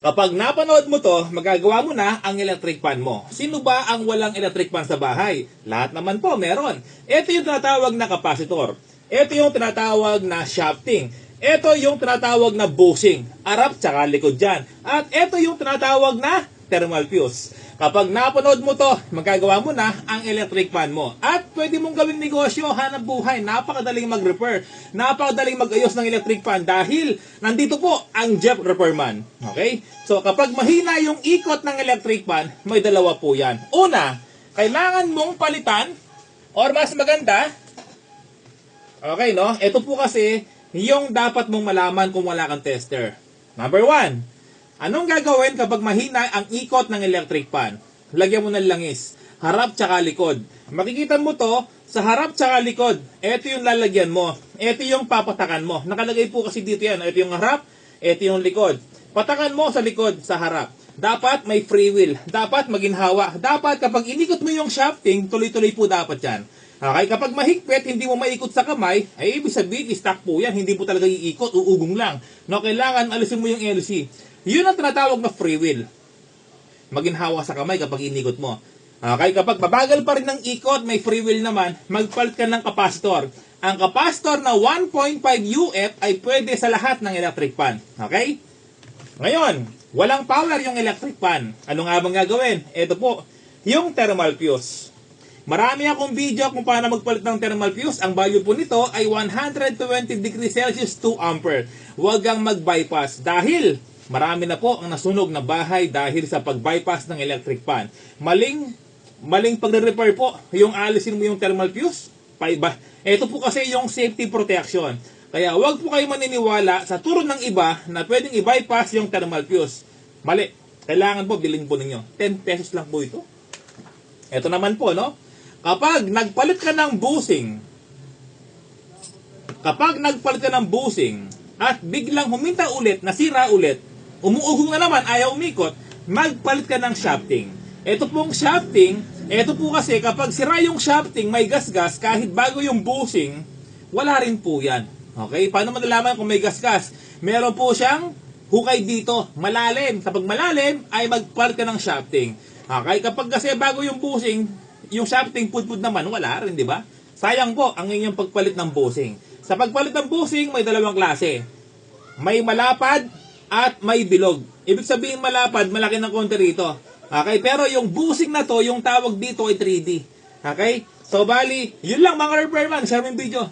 Kapag napanood mo to, magagawa mo na ang electric fan mo. Sino ba ang walang electric fan sa bahay? Lahat naman po meron. Ito yung tinatawag na capacitor. Ito yung tinatawag na shafting. Ito yung tinatawag na bushing. Arap tsaka likod dyan. At ito yung tinatawag na thermal fuse. Kapag napanood mo to, magagawa mo na ang electric fan mo. At pwede mong gawing negosyo, hanap buhay. Napakadaling mag-repair. Napakadaling mag-ayos ng electric fan dahil nandito po ang Jeff Repairman. Okay? So kapag mahina yung ikot ng electric fan, may dalawa po yan. Una, kailangan mong palitan or mas maganda, okay no? Ito po kasi yung dapat mong malaman kung wala kang tester. Number 1, anong gagawin kapag mahina ang ikot ng electric fan? Lagyan mo ng langis. Harap tsaka likod. Makikita mo to sa harap tsaka likod. Ito yung lalagyan mo. Ito yung papatakan mo. Nakalagay po kasi dito yan. Ito yung harap, ito yung likod. Patakan mo sa likod, sa harap. Dapat may free wheel. Dapat maginhawa. Dapat kapag inikot mo yung shafting, tuloy-tuloy po dapat yan. Okay, kapag mahigpit, hindi mo maikot sa kamay, ay ibig sabihin, stuck po yan. Hindi po talaga iikot, uugong lang. No, kailangan alisin mo yung LC. Yun ang tinatawag na free wheel. Maginhawa sa kamay kapag inikot mo. Okay, kapag mabagal pa rin ng ikot, may free wheel naman, magpalit ka ng capacitor. Ang capacitor na 1.5 UF ay pwede sa lahat ng electric fan. Okay? Ngayon, walang power yung electric fan. Ano nga bang gagawin? Ito po, yung thermal fuse. Marami akong video kung paano magpalit ng thermal fuse. Ang value po nito ay 120 degrees Celsius 2 ampere. Huwag kang mag-bypass dahil marami na po ang nasunog na bahay dahil sa pag-bypass ng electric fan. Maling pagre-repair po. Yung alisin mo yung thermal fuse, ito po kasi yung safety protection. Kaya huwag po kayo maniniwala sa turo ng iba na pwedeng i-bypass yung thermal fuse. Mali. Kailangan po, bilhin po ninyo. 10 pesos lang po ito. Ito naman po, no? Kapag nagpalit ka ng bushing at biglang huminta ulit, nasira ulit, umuugong na naman, ayaw umikot, magpalit ka ng shafting. Ito pong shafting, ito po kasi kapag sira yung shafting, may gasgas, kahit bago yung bushing, wala rin po yan. Okay? Paano malalaman kung may gasgas? Meron po siyang hukay dito, malalim. Kapag malalim, ay magpalit ka ng shafting. Okay? Kapag kasi bago yung bushing, yung shafting pudpud naman, wala rin, di ba? Sayang po ang inyong pagpalit ng bushing. Sa pagpalit ng bushing, may dalawang klase. May malapad at may bilog. Ibig sabihin malapad, malaki ng konti rito. Okay? Pero yung bushing na to, yung tawag dito ay 3D. Okay? So, bali, yun lang mga repairman. Share mo yung video.